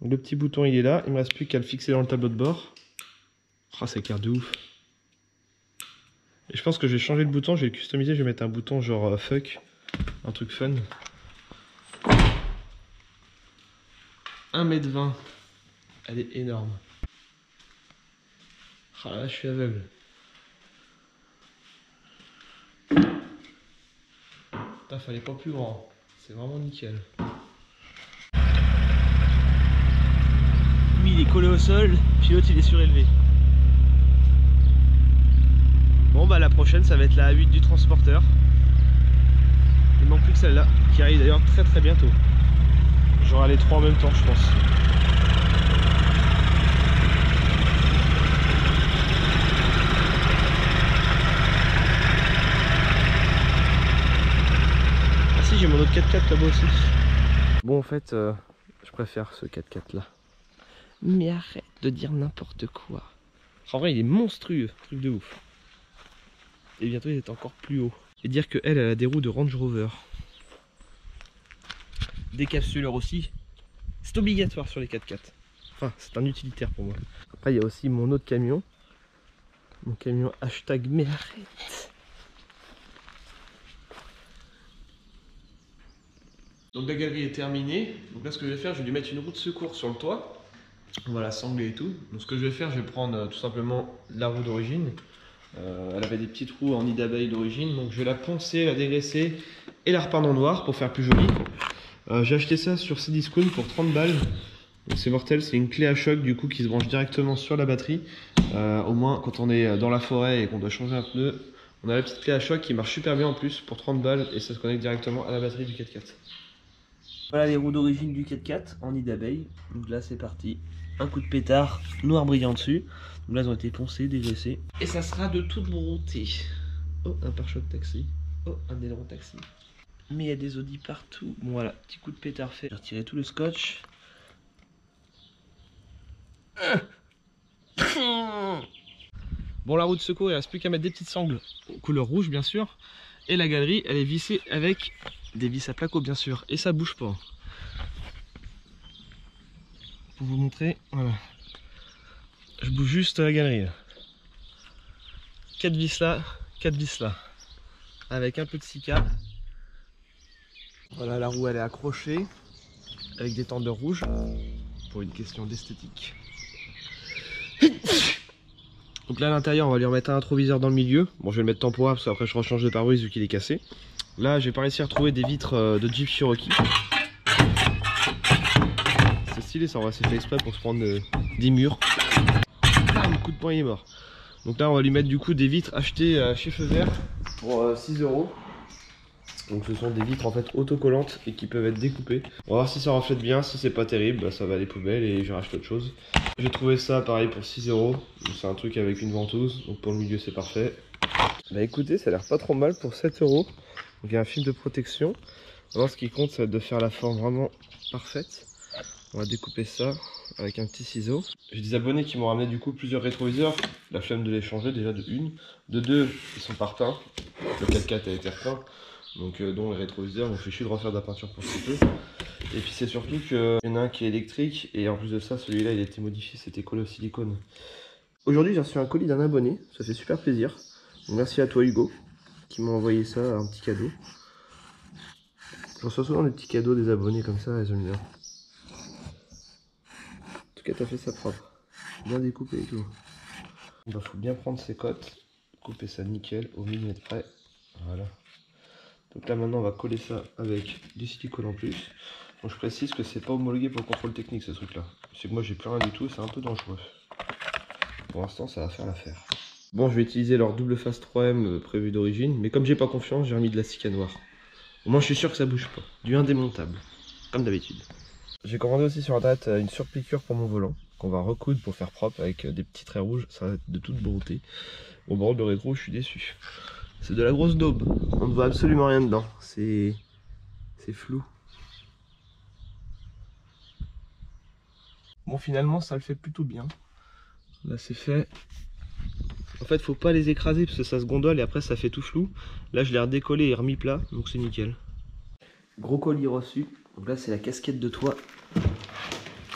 Le petit bouton il est là, il me reste plus qu'à le fixer dans le tableau de bord. Ah, ça éclaire de ouf. Et je pense que je vais changer le bouton, je vais le customiser, je vais mettre un bouton genre fuck, un truc fun. 1,20 m. Elle est énorme. Ah là, je suis aveugle. Putain, fallait pas plus grand. C'est vraiment nickel. Lui, il est collé au sol, puis l'autre, il est surélevé. Bon, bah la prochaine, ça va être la A8 du transporteur. Il manque plus que celle-là, qui arrive d'ailleurs très bientôt. J'aurai les 3 en même temps, je pense. Ah si, j'ai mon autre 4x4 là-bas aussi. Bon, en fait, je préfère ce 4x4 là. Mais arrête de dire n'importe quoi. En vrai, il est monstrueux, truc de ouf. Et bientôt, il est encore plus haut. Et dire que elle a des roues de Range Rover. Décapsuleur aussi. C'est obligatoire sur les 4x4. Enfin, c'est un utilitaire pour moi. Après, il y a aussi mon autre camion. Mon camion hashtag mais arrête. Donc la galerie est terminée. Donc là, ce que je vais faire, je vais lui mettre une roue de secours sur le toit. On va la sangler et tout. Donc ce que je vais faire, je vais prendre tout simplement la roue d'origine. Elle avait des petites roues en nid d'abeille d'origine. Donc je vais la poncer, la dégraisser et la repeindre en noir pour faire plus joli. J'ai acheté ça sur Cdiscount pour 30 balles. C'est mortel, c'est une clé à choc du coup qui se branche directement sur la batterie. Au moins quand on est dans la forêt et qu'on doit changer un pneu, on a la petite clé à choc qui marche super bien en plus pour 30 balles et ça se connecte directement à la batterie du 4x4. Voilà les roues d'origine du 4x4 en nid d'abeille. Donc là c'est parti. Un coup de pétard noir brillant dessus. Donc là elles ont été poncées, dégraissées. Et ça sera de toute beauté. Oh, un pare-choc taxi. Oh, un aileron taxi. Mais il y a des Audi partout. Bon voilà, petit coup de pétard fait. J'ai retiré tout le scotch. Bon, la roue de secours, il reste plus qu'à mettre des petites sangles couleur rouge bien sûr. Et la galerie, elle est vissée avec des vis à placo bien sûr. Et ça bouge pas. Pour vous montrer, voilà. Je bouge juste la galerie là. 4 vis là, 4 vis là. Avec un peu de sika. Voilà, la roue elle est accrochée avec des tendeurs rouges pour une question d'esthétique. Donc là à l'intérieur on va lui remettre un rétroviseur dans le milieu. Bon, je vais le mettre temporaire parce qu'après je rechange de pare-brise vu qu'il est cassé. Là j'ai pas réussi à retrouver des vitres de Jeep Cherokee. C'est stylé ça, on va s'est fait exprès pour se prendre des murs. Bam, coup de poing il est mort. Donc là on va lui mettre du coup des vitres achetées chez Feu Vert pour 6 €. Donc ce sont des vitres en fait autocollantes et qui peuvent être découpées. On va voir si ça reflète bien, si c'est pas terrible, bah, ça va à les poubelles et je rachète autre chose. J'ai trouvé ça pareil pour 6 €. C'est un truc avec une ventouse, donc pour le milieu c'est parfait. Bah écoutez, ça a l'air pas trop mal pour 7 €. Donc il y a un film de protection. Alors ce qui compte c'est de faire la forme vraiment parfaite. On va découper ça avec un petit ciseau. J'ai des abonnés qui m'ont ramené du coup plusieurs rétroviseurs. La flemme de les changer déjà de une. De deux, ils sont pas repeints. Le 4x4 a été repeint. Donc dont les rétroviseurs, donc je suis de refaire de la peinture pour ce peu. Et puis c'est surtout qu'il y en a un qui est électrique et en plus de ça celui-là il a été modifié, c'était collé au silicone. Aujourd'hui j'ai reçu un colis d'un abonné, ça fait super plaisir. Donc, merci à toi Hugo qui m'a envoyé ça, un petit cadeau. Je reçois souvent des petits cadeaux des abonnés comme ça et j'aime bien. En tout cas t'as fait ça propre, bien découpé et tout. Il faut bien prendre ses cotes, couper ça nickel au millimètre près, voilà. Donc là maintenant on va coller ça avec du silicone en plus. Donc je précise que c'est pas homologué pour le contrôle technique ce truc là. C'est que moi j'ai plus rien du tout, c'est un peu dangereux. Pour l'instant ça va faire l'affaire. Bon, je vais utiliser leur double face 3M prévu d'origine, mais comme j'ai pas confiance, j'ai remis de la sika noire. Au moins je suis sûr que ça bouge pas. Du indémontable, comme d'habitude. J'ai commandé aussi sur internet une surpiqûre pour mon volant, qu'on va recoudre pour faire propre avec des petits traits rouges, ça va être de toute beauté. Au bord de rétro, je suis déçu. C'est de la grosse daube, on ne voit absolument rien dedans, c'est flou. Bon finalement ça le fait plutôt bien. Là c'est fait. En fait faut pas les écraser parce que ça se gondole et après ça fait tout flou. Là je l'ai redécollé et remis plat, donc c'est nickel. Gros colis reçu, donc là c'est la casquette de toit.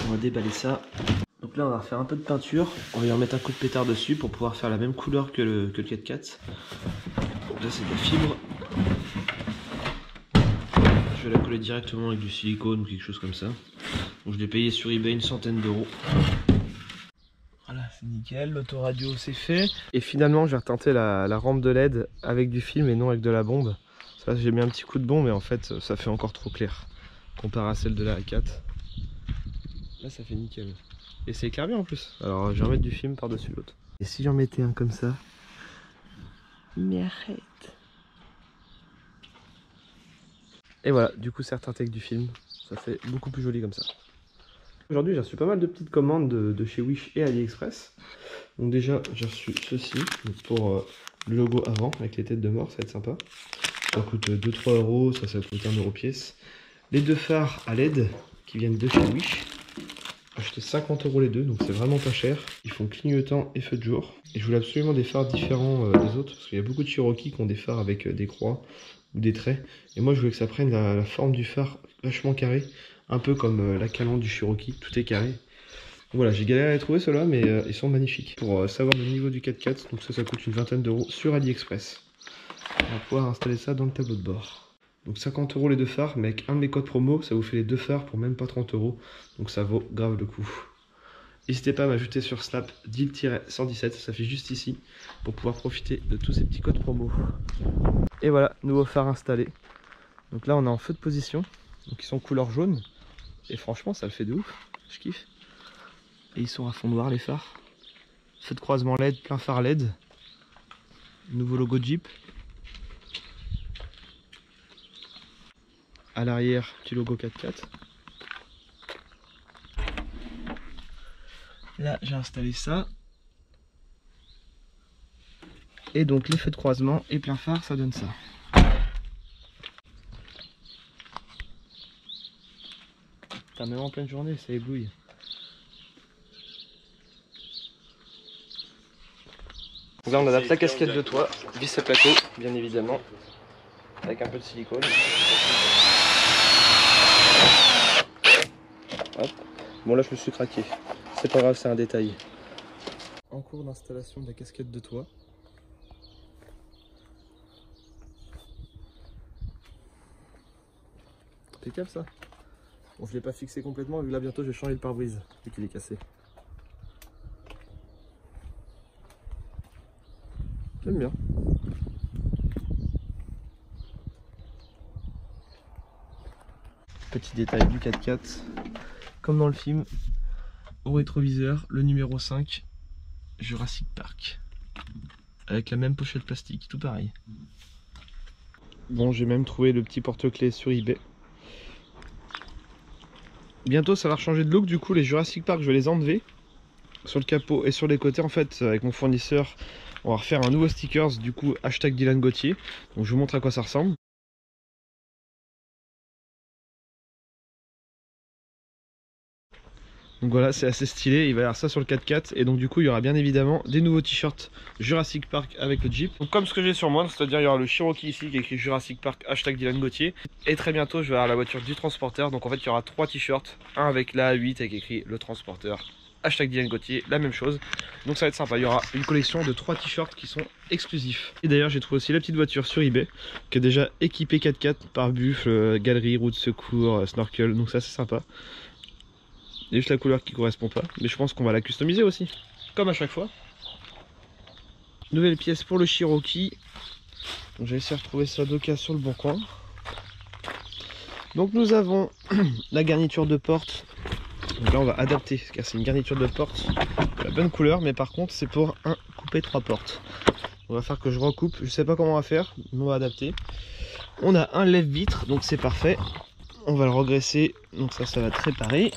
On va déballer ça. Donc là on va refaire un peu de peinture, on va y remettre un coup de pétard dessus pour pouvoir faire la même couleur que le 4x4. Donc là c'est de la fibre. Je vais la coller directement avec du silicone ou quelque chose comme ça. Donc je l'ai payé sur eBay une centaine d'euros. Voilà, c'est nickel, l'autoradio c'est fait. Et finalement je vais retenter la rampe de LED avec du film et non avec de la bombe. Ça j'ai mis un petit coup de bombe mais en fait ça fait encore trop clair comparé à celle de la A4. Là ça fait nickel. Et c'est éclairé bien en plus. Alors je vais remettre du film par-dessus l'autre. Et si j'en mettais un comme ça? Mais arrête. Et voilà, du coup c'est reteinté avec du film. Ça fait beaucoup plus joli comme ça. Aujourd'hui j'ai reçu pas mal de petites commandes de chez Wish et AliExpress. Donc déjà j'ai reçu ceci pour le logo avant avec les têtes de mort, ça va être sympa. Ça coûte 2-3 euros, ça coûte 1 euro pièce. Les deux phares à LED qui viennent de chez Wish. J'ai acheté 50 euros les deux, donc c'est vraiment pas cher. Ils font clignotant et feu de jour. Et je voulais absolument des phares différents des autres, parce qu'il y a beaucoup de Cherokee qui ont des phares avec des croix ou des traits. Et moi je voulais que ça prenne la forme du phare vachement carré. Un peu comme la calandre du Cherokee, tout est carré. Donc voilà, j'ai galéré à les trouver ceux-là, mais ils sont magnifiques. Pour savoir le niveau du 4x4, donc ça coûte une vingtaine d'euros sur AliExpress. On va pouvoir installer ça dans le tableau de bord. Donc 50 euros les deux phares, mais avec un de mes codes promo, ça vous fait les deux phares pour même pas 30 euros. Donc ça vaut grave le coup. N'hésitez pas à m'ajouter sur Snap deal-117, ça fait juste ici, pour pouvoir profiter de tous ces petits codes promo. Et voilà, nouveau phare installé. Donc là on est en feu de position, donc ils sont couleur jaune. Et franchement ça le fait de ouf, je kiffe. Et ils sont à fond noir les phares. Feu de croisement LED, plein phare LED. Nouveau logo Jeep. À l'arrière, petit logo 4x4. Là j'ai installé ça. Et donc les feux de croisement et plein phare, ça donne ça. Putain, même en pleine journée, ça éblouit. Donc là on adapte la casquette de toit, vis à plateau bien évidemment, avec un peu de silicone. Hop. Bon là je me suis craqué, c'est pas grave, c'est un détail. En cours d'installation de la casquette de toit. Impeccable ça. Bon je l'ai pas fixé complètement vu que là bientôt je vais changer le pare-brise vu qu'il est cassé. J'aime bien. Petit détail du 4x4, comme dans le film, au rétroviseur, le numéro 5, Jurassic Park. Avec la même pochette plastique, tout pareil. Bon, j'ai même trouvé le petit porte-clés sur eBay. Bientôt ça va changer de look, du coup les Jurassic Park je vais les enlever. Sur le capot et sur les côtés en fait, avec mon fournisseur, on va refaire un nouveau stickers, du coup hashtag Dylan Gauthier. Donc je vous montre à quoi ça ressemble. Donc voilà, c'est assez stylé, il va y avoir ça sur le 4x4 et donc du coup il y aura bien évidemment des nouveaux t-shirts Jurassic Park avec le Jeep. Donc comme ce que j'ai sur moi, c'est-à-dire il y aura le Cherokee ici qui est écrit Jurassic Park hashtag Dylan Gauthier. Et très bientôt je vais avoir la voiture du transporteur, donc en fait il y aura 3 t-shirts, un avec la A8 avec écrit le transporteur hashtag Dylan Gauthier, la même chose. Donc ça va être sympa, il y aura une collection de 3 t-shirts qui sont exclusifs. Et d'ailleurs j'ai trouvé aussi la petite voiture sur eBay qui est déjà équipée 4x4 par buffle, galerie, roue de secours, snorkel, donc ça c'est sympa. Il y a juste la couleur qui correspond pas, mais je pense qu'on va la customiser aussi, comme à chaque fois. Nouvelle pièce pour le Cherokee. J'ai essayé de retrouver ça d'occasion sur le bon coin. Donc nous avons la garniture de porte. Donc là on va adapter, car c'est une garniture de porte de la bonne couleur, mais par contre c'est pour un coupé 3 portes. On va faire que je recoupe, je sais pas comment on va faire, mais on va adapter. On a un lève-vitre, donc c'est parfait. On va le regresser, donc ça va être réparé.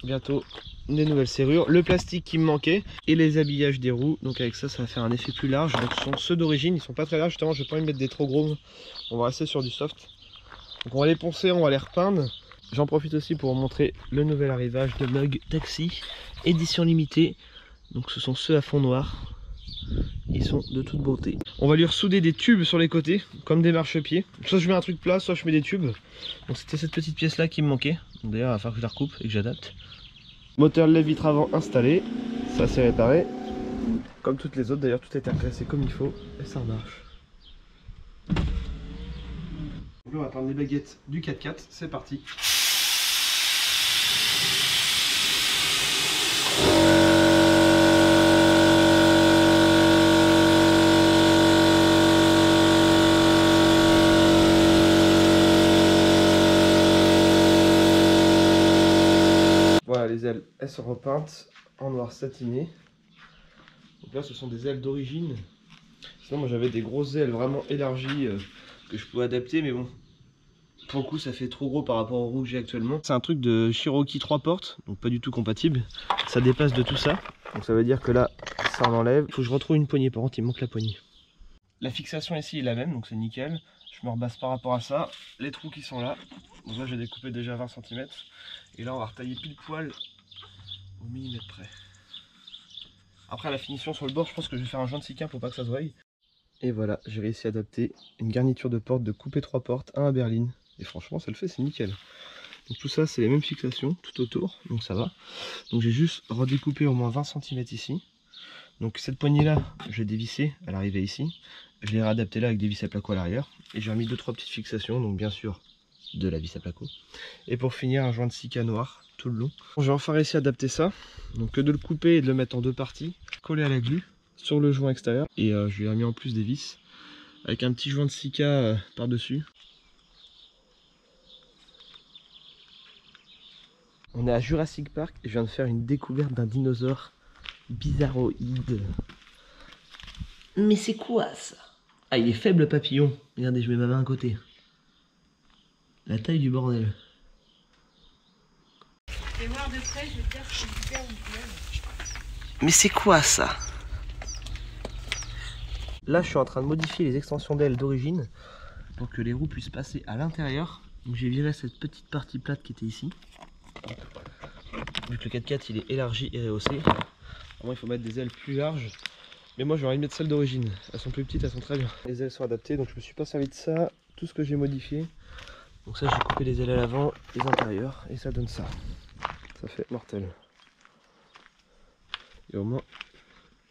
Bientôt des nouvelles serrures, le plastique qui me manquait et les habillages des roues. Donc avec ça, ça va faire un effet plus large. Donc ce sont ceux d'origine, ils sont pas très larges. Justement, je vais pas mettre des trop gros. On va rester sur du soft. Donc on va les poncer, on va les repeindre. J'en profite aussi pour vous montrer le nouvel arrivage de Mug Taxi, édition limitée. Donc ce sont ceux à fond noir. Ils sont de toute beauté. On va lui ressouder des tubes sur les côtés, comme des marchepieds. Soit je mets un truc plat, soit je mets des tubes. Donc c'était cette petite pièce là qui me manquait. D'ailleurs, il va falloir que je la recoupe et que j'adapte. Moteur lève-vitre avant installé, ça c'est réparé. Comme toutes les autres d'ailleurs, tout est replacé comme il faut et ça marche. Donc là on va prendre les baguettes du 4x4, c'est parti. les ailes, elles sont repeintes en noir satiné. Donc là ce sont des ailes d'origine. Sinon moi j'avais des grosses ailes vraiment élargies que je pouvais adapter, mais bon, pour le coup ça fait trop gros par rapport au roue que j'ai actuellement. C'est un truc de Cherokee 3 portes, donc pas du tout compatible. Ça dépasse de tout ça, donc ça veut dire que là ça en enlève. Il faut que je retrouve une poignée, par contre il me manque la poignée. La fixation ici est la même, donc c'est nickel. Je me rebasse par rapport à ça. Les trous qui sont là, donc là j'ai découpé déjà 20 cm. Et là on va retailler pile poil au millimètre près. Après la finition sur le bord, je pense que je vais faire un joint de Sika pour pas que ça se voie. Et voilà, j'ai réussi à adapter une garniture de porte de coupé 3 portes, un à berline. Et franchement ça le fait, c'est nickel. Donc tout ça c'est les mêmes fixations tout autour, donc ça va. Donc j'ai juste redécoupé au moins 20 cm ici. Donc cette poignée là, je l'ai dévissée, elle arrivait ici. Je l'ai réadaptée là avec des vis à placo à l'arrière. Et j'ai remis 2-3 petites fixations, donc bien sûr de la vis à placo. Et pour finir un joint de Sika noir tout le long. J'ai enfin réussi à adapter ça. Donc que de le couper et de le mettre en deux parties, collé à la glu sur le joint extérieur. Et je lui ai remis en plus des vis avec un petit joint de Sika par dessus. On est à Jurassic Park et je viens de faire une découverte d'un dinosaure bizarroïde. Mais c'est quoi ça? Ah, il est faible le papillon. Regardez, je mets ma main à côté. La taille du bordel. Et voir de près, je veux dire, c'est hyper bien. Mais c'est quoi ça? Là, je suis en train de modifier les extensions d'ailes d'origine pour que les roues puissent passer à l'intérieur. Donc j'ai viré cette petite partie plate qui était ici. Vu que le 4x4 il est élargi et rehaussé, moi il faut mettre des ailes plus larges. Mais moi j'ai envie de mettre celles d'origine. Elles sont plus petites, elles sont très bien. Les ailes sont adaptées, donc je me suis pas servi de ça. Tout ce que j'ai modifié. Donc ça j'ai coupé les ailes à l'avant, les intérieurs, et ça donne ça. Ça fait mortel. Et au moins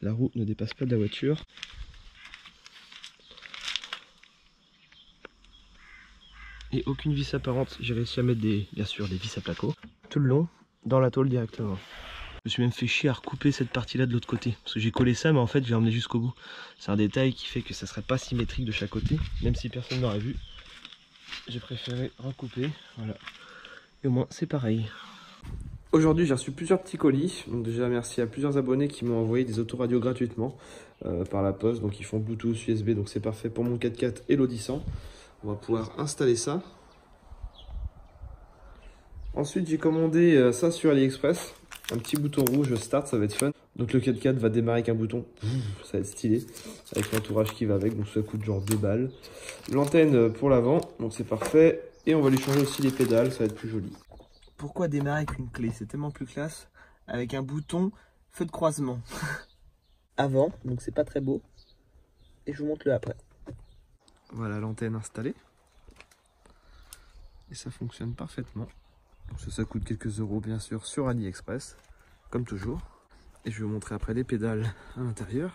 la roue ne dépasse pas de la voiture. Et aucune vis apparente, j'ai réussi à mettre bien sûr des vis à placo tout le long dans la tôle directement. Je me suis même fait chier à recouper cette partie là de l'autre côté parce que j'ai collé ça, mais en fait j'ai emmené jusqu'au bout. C'est un détail qui fait que ça serait pas symétrique de chaque côté, même si personne n'aurait vu. J'ai préféré recouper, voilà. Et au moins c'est pareil. Aujourd'hui j'ai reçu plusieurs petits colis, donc déjà merci à plusieurs abonnés qui m'ont envoyé des autoradios gratuitement par la poste, donc ils font Bluetooth, USB, donc c'est parfait pour mon 4x4 et l'Audissan. On va pouvoir installer ça. Ensuite j'ai commandé ça sur AliExpress, un petit bouton rouge start, ça va être fun. Donc le 4x4 va démarrer avec un bouton, ça va être stylé, avec l'entourage qui va avec, donc ça coûte genre 2 balles. L'antenne pour l'avant, donc c'est parfait. Et on va lui changer aussi les pédales, ça va être plus joli. Pourquoi démarrer avec une clé? C'est tellement plus classe, avec un bouton feu de croisement. Avant, donc c'est pas très beau. Et je vous montre le après. Voilà l'antenne installée. Et ça fonctionne parfaitement. Donc ça coûte quelques euros bien sûr sur AliExpress, comme toujours. Et je vais vous montrer après les pédales à l'intérieur.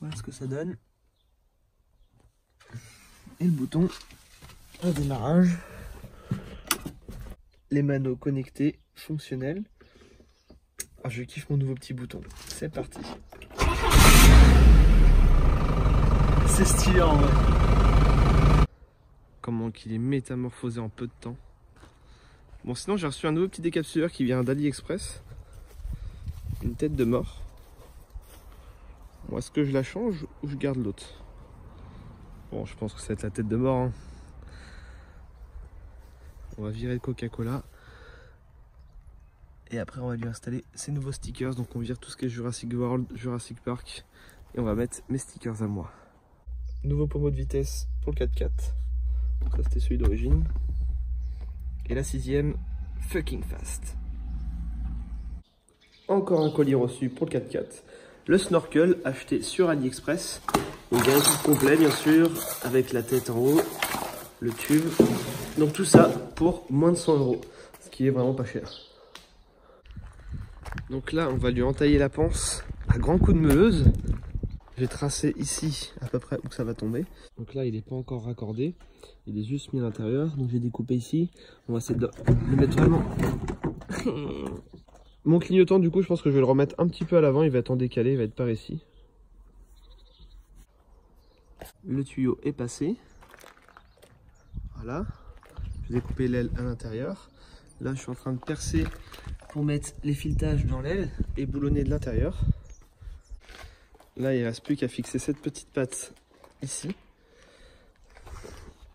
Voilà ce que ça donne. Et le bouton de démarrage. Les manos connectés, fonctionnels. Ah, je kiffe mon nouveau petit bouton. C'est parti. C'est stylé en vrai. Comment qu'il est métamorphosé en peu de temps. Bon, sinon j'ai reçu un nouveau petit décapsuleur qui vient d'AliExpress. Une tête de mort. Bon, est-ce que je la change ou je garde l'autre? Bon, je pense que ça va être la tête de mort. Hein. On va virer le Coca-Cola. Et après on va lui installer ses nouveaux stickers. Donc on vire tout ce qui est Jurassic World, Jurassic Park. Et on va mettre mes stickers à moi. Nouveau pommeau de vitesse pour le 4x4. Donc ça c'était celui d'origine. Et la 6ème, fucking fast. Encore un colis reçu pour le 4x4. Le snorkel acheté sur AliExpress. Donc il y a un kit complet bien sûr, avec la tête en haut, le tube. Donc tout ça pour moins de 100 €, ce qui est vraiment pas cher. Donc là on va lui entailler la panse à grands coups de meuleuse. J'ai tracé ici à peu près où ça va tomber. Donc là il n'est pas encore raccordé, il est juste mis à l'intérieur. Donc j'ai découpé ici, on va essayer de le mettre vraiment. Mon clignotant du coup je pense que je vais le remettre un petit peu à l'avant, il va être en décalé, il va être par ici. Le tuyau est passé. Voilà. Je vais découper l'aile à l'intérieur. Là, je suis en train de percer pour mettre les filetages dans l'aile et boulonner de l'intérieur. Là, il ne reste plus qu'à fixer cette petite patte ici.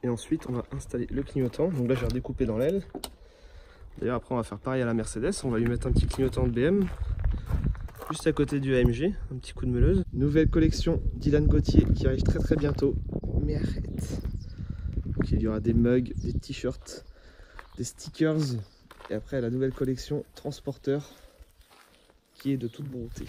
Et ensuite, on va installer le clignotant. Donc là, je vais redécouper dans l'aile. D'ailleurs, après, on va faire pareil à la Mercedes. On va lui mettre un petit clignotant de BM. Juste à côté du AMG. Un petit coup de meuleuse. Nouvelle collection Dylan Gauthier qui arrive très très bientôt. Mais arrête. Donc, il y aura des mugs, des t-shirts, des stickers. Et après, la nouvelle collection Transporteur qui est de toute beauté.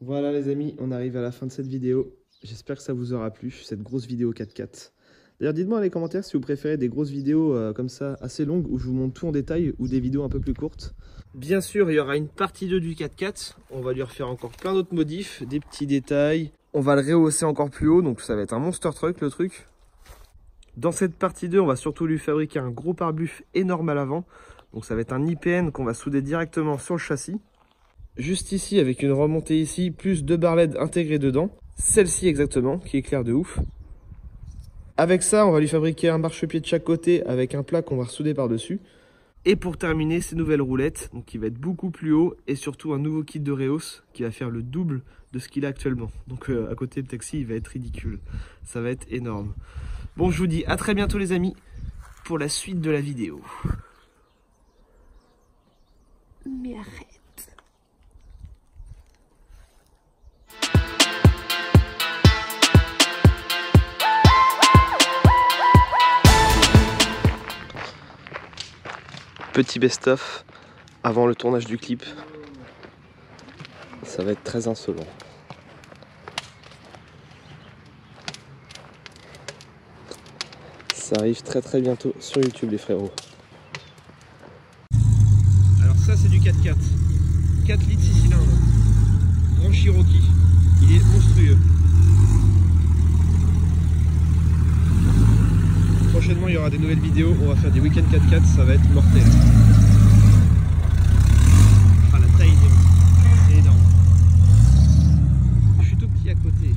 Voilà les amis, on arrive à la fin de cette vidéo. J'espère que ça vous aura plu, cette grosse vidéo 4x4. D'ailleurs, dites-moi dans les commentaires si vous préférez des grosses vidéos comme ça, assez longues, où je vous montre tout en détail, ou des vidéos un peu plus courtes. Bien sûr, il y aura une partie 2 du 4x4. On va lui refaire encore plein d'autres modifs, des petits détails. On va le rehausser encore plus haut, donc ça va être un monster truck le truc. Dans cette partie 2, on va surtout lui fabriquer un gros pare-buff énorme à l'avant. Donc ça va être un IPN qu'on va souder directement sur le châssis. Juste ici, avec une remontée ici, plus 2 barres LED intégrées dedans. Celle-ci exactement, qui éclaire de ouf. Avec ça, on va lui fabriquer un marchepied de chaque côté avec un plat qu'on va ressouder par-dessus. Et pour terminer, ces nouvelles roulettes, donc qui va être beaucoup plus haut. Et surtout un nouveau kit de rehausse qui va faire le double de ce qu'il a actuellement. Donc à côté, le taxi, il va être ridicule. Ça va être énorme. Bon, je vous dis à très bientôt les amis, pour la suite de la vidéo. Mais arrête. Petit best-of avant le tournage du clip. Ça va être très insolent. Ça arrive très très bientôt sur YouTube les frérots. Alors ça c'est du 4x4. 4 litres 6 cylindres. Grand Cherokee. Il est monstrueux. Prochainement il y aura des nouvelles vidéos. On va faire des week-ends 4x4. Ça va être mortel. Ah la taille c'est énorme. Je suis tout petit à côté.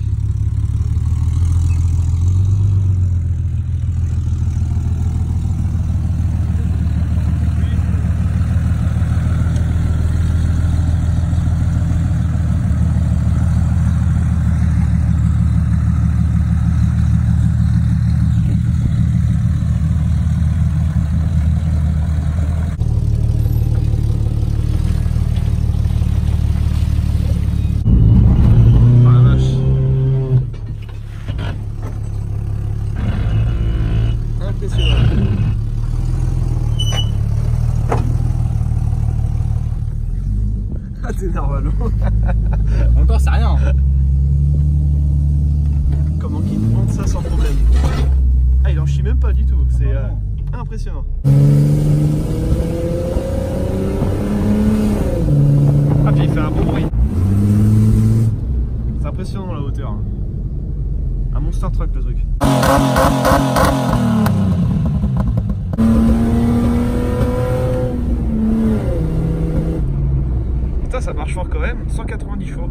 Ah t'es narvalo. Encore c'est rien. Comment qu'il monte ça sans problème. Ah il en chie même pas du tout. C'est impressionnant. Ah puis il fait un bon bruit. C'est impressionnant la hauteur. Hein. Un monster truck le truc. Putain ça marche fort quand même. 190 chevaux.